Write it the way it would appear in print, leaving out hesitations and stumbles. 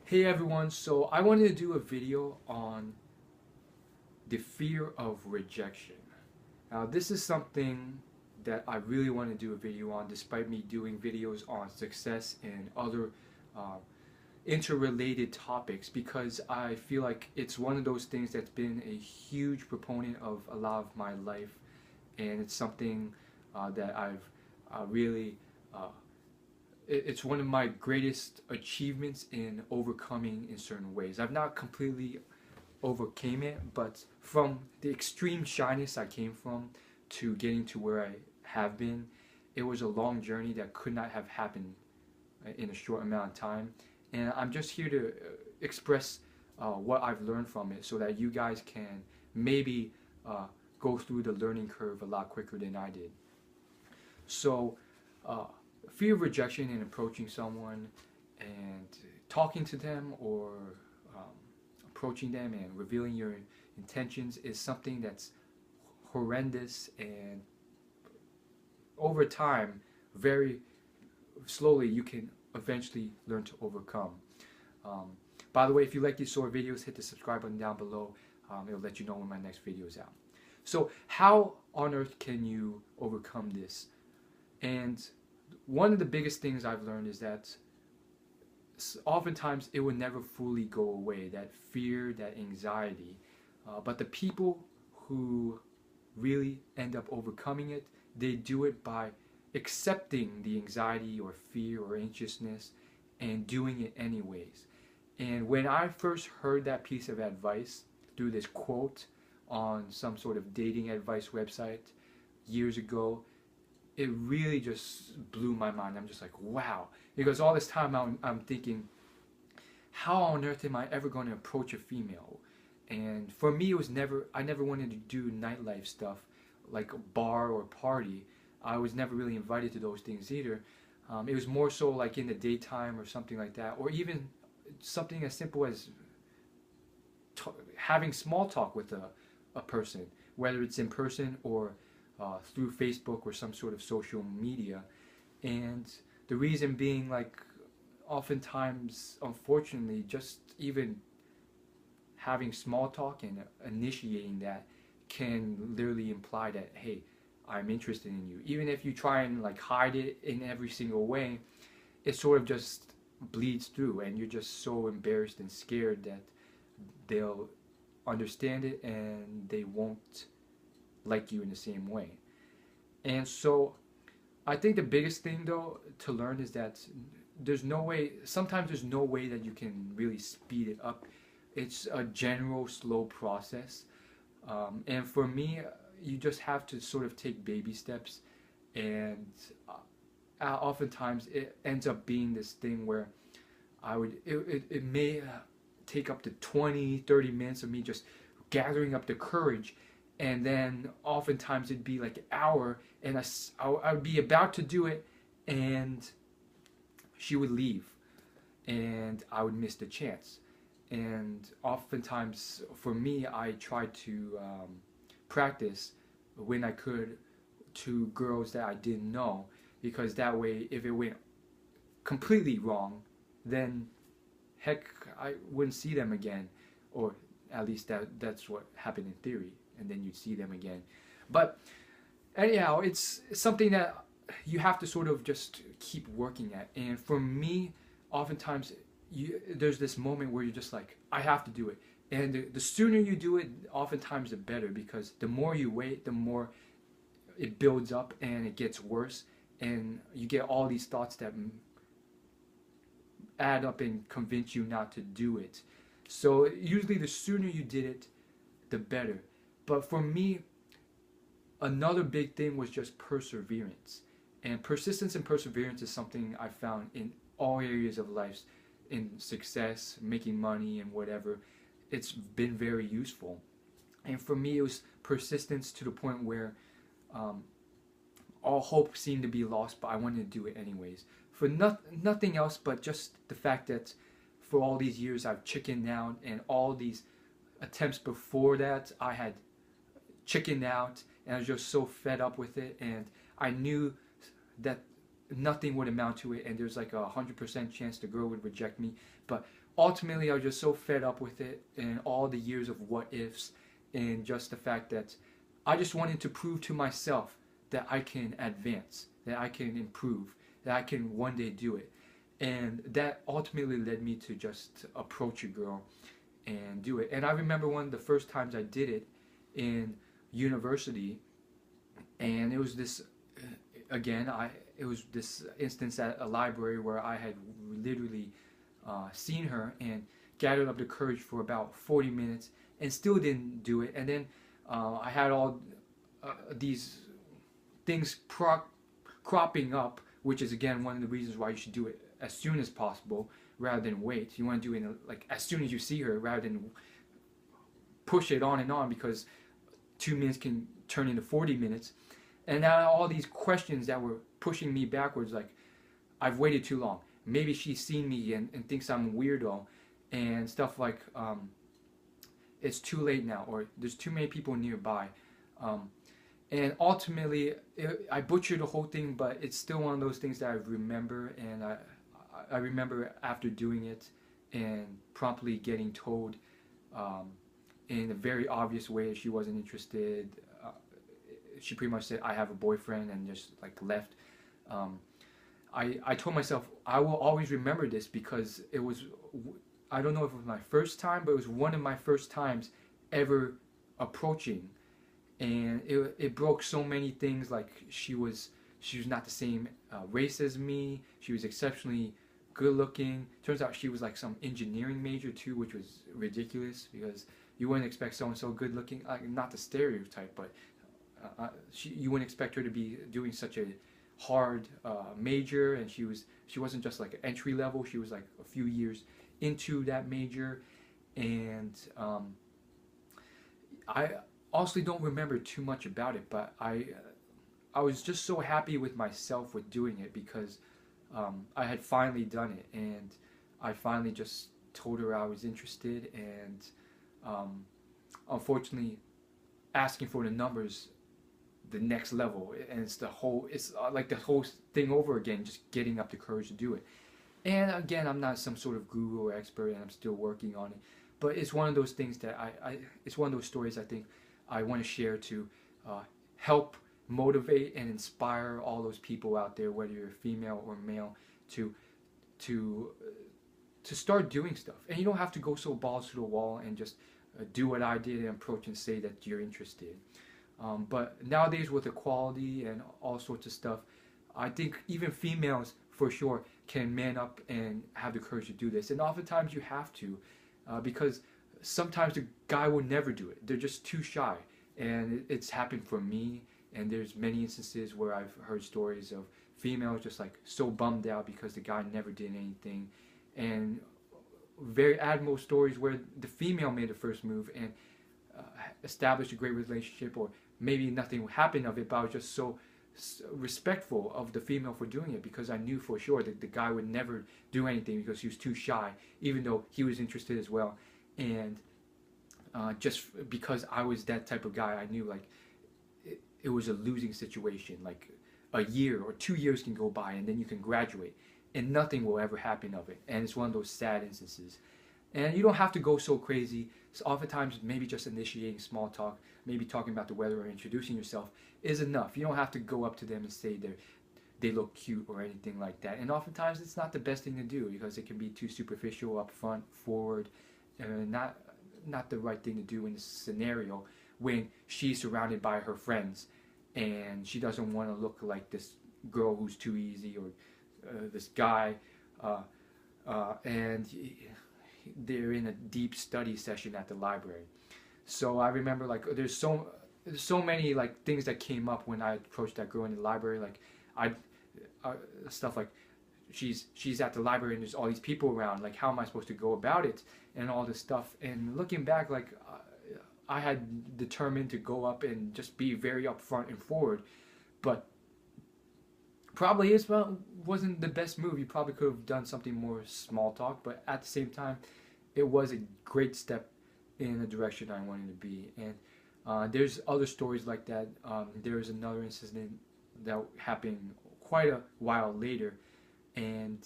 Hey everyone, so I wanted to do a video on the fear of rejection. Now this is something that I really want to do a video on despite me doing videos on success and other uh, interrelated topics, because I feel like it's one of those things that's been a huge proponent of a lot of my life, and it's something that I've really it's one of my greatest achievements in overcoming in certain ways. I've not completely overcame it, but from the extreme shyness I came from to getting to where I have been, it was a long journey that could not have happened in a short amount of time. And I'm just here to express what I've learned from it so that you guys can maybe go through the learning curve a lot quicker than I did. So, uh, fear of rejection in approaching someone and talking to them, or um, approaching them and revealing your intentions, is something that's horrendous, and over time, very slowly, you can eventually learn to overcome. Um, by the way, if you like these sort of videos, hit the subscribe button down below. It'll let you know when my next video is out. So how on earth can you overcome this? And one of the biggest things I've learned is that oftentimes it will never fully go away, that fear, that anxiety. But the people who really end up overcoming it, they do it by accepting the anxiety or fear or anxiousness and doing it anyways. And when I first heard that piece of advice through this quote on some sort of dating advice website years ago, it really just blew my mind. I'm just like, wow. Because all this time I'm thinking, how on earth am I ever going to approach a female? And for me, it was I never wanted to do nightlife stuff like a bar or party. I was never really invited to those things either. It was more so like in the daytime or something like that, or even something as simple as having small talk with a person, whether it's in person or through Facebook or some sort of social media. And the reason being, like, oftentimes, unfortunately, just even having small talk and initiating that can literally imply that, hey, I'm interested in you. Even if you try and like hide it in every single way, it sort of just bleeds through, and you're just so embarrassed and scared that they'll understand it and they won't like you in the same way. And so I think the biggest thing though to learn is that sometimes there's no way that you can really speed it up. It's a general slow process. And for me, you just have to sort of take baby steps. And oftentimes it ends up being this thing where it may take up to 20-30 minutes of me just gathering up the courage, and then oftentimes it'd be like an hour, and I would be about to do it, and she would leave, and I would miss the chance. And oftentimes, for me, I tried to practice when I could to girls that I didn't know, because that way, if it went completely wrong, then heck, I wouldn't see them again, or at least that's what happened in theory, and then you'd see them again. But anyhow, it's something that you have to sort of just keep working at. And for me, oftentimes there's this moment where you're just like, I have to do it. And the sooner you do it, oftentimes the better, because the more you wait, the more it builds up and it gets worse, and you get all these thoughts that add up and convince you not to do it. So usually the sooner you did it, the better. But for me, another big thing was just perseverance. And persistence and perseverance is something I found in all areas of life, in success, making money, and whatever. It's been very useful. And for me, it was persistence to the point where all hope seemed to be lost, but I wanted to do it anyways. For nothing else but just the fact that for all these years I've chickened out, and all these attempts before that I had chickened out, and I was just so fed up with it, and I knew that nothing would amount to it, and there's like 100% chance the girl would reject me. But ultimately, I was just so fed up with it, and all the years of what ifs, and just the fact that I just wanted to prove to myself that I can advance, that I can improve, that I can one day do it. And that ultimately led me to just approach a girl and do it. And I remember one of the first times I did it in university, and it was this, again, it was this instance at a library where I had literally seen her and gathered up the courage for about 40 minutes and still didn't do it. And then I had all these things cropping up, which is again one of the reasons why you should do it as soon as possible rather than wait. You want to do it like as soon as you see her rather than push it on and on, because 2 minutes can turn into 40 minutes. And now all these questions that were pushing me backwards, like, I've waited too long. Maybe she's seen me and thinks I'm a weirdo, and stuff like, it's too late now, or there's too many people nearby. And ultimately, I butchered the whole thing, but it's still one of those things that I remember, and I remember after doing it and promptly getting told in a very obvious way she wasn't interested. She pretty much said, I have a boyfriend, and just like left. I told myself I will always remember this, because it was, I don't know if it was my first time, but it was one of my first times ever approaching, and it broke so many things. Like, she was not the same race as me. She was exceptionally good looking. Turns out she was like some engineering major too, which was ridiculous, because you wouldn't expect someone so good looking, not the stereotype, but you wouldn't expect her to be doing such a hard major. And she wasn't just like entry level, she was like a few years into that major. And I honestly don't remember too much about it, but I was just so happy with myself with doing it, because I had finally done it, and I finally just told her I was interested. And unfortunately, asking for the numbers, the next level, and it's like the whole thing over again, just getting up the courage to do it. And again, I'm not some sort of guru or expert, and I'm still working on it, but it's one of those things that it's one of those stories I think I want to share to help motivate and inspire all those people out there, whether you're female or male, to start doing stuff. And you don't have to go so balls to the wall and just do what I did and approach and say that you're interested. But nowadays, with equality and all sorts of stuff, I think even females for sure can man up and have the courage to do this. And oftentimes you have to, because sometimes the guy will never do it. They're just too shy. And it's happened for me, and there's many instances where I've heard stories of females just like so bummed out because the guy never did anything, and very admirable stories where the female made the first move and established a great relationship, or maybe nothing happened of it, but I was just so respectful of the female for doing it, because I knew for sure that the guy would never do anything because he was too shy, even though he was interested as well. And just because I was that type of guy, I knew like it was a losing situation. Like a year or 2 years can go by, and then you can graduate, and nothing will ever happen of it. And it's one of those sad instances. And you don't have to go so crazy. So oftentimes, maybe just initiating small talk, maybe talking about the weather or introducing yourself is enough. You don't have to go up to them and say they look cute or anything like that. And oftentimes, it's not the best thing to do, because it can be too superficial, upfront, forward, and not the right thing to do in this scenario when she's surrounded by her friends and she doesn't want to look like this girl who's too easy, or this guy, and they're in a deep study session at the library. So I remember like there's so many like things that came up when I approached that girl in the library. Like stuff like she's at the library and there's all these people around. Like, how am I supposed to go about it and all this stuff? And looking back, like I had determined to go up and just be very upfront and forward, but probably wasn't the best move. You probably could have done something more small talk, but at the same time, it was a great step in the direction I wanted to be. And there's other stories like that. There was another incident that happened quite a while later, and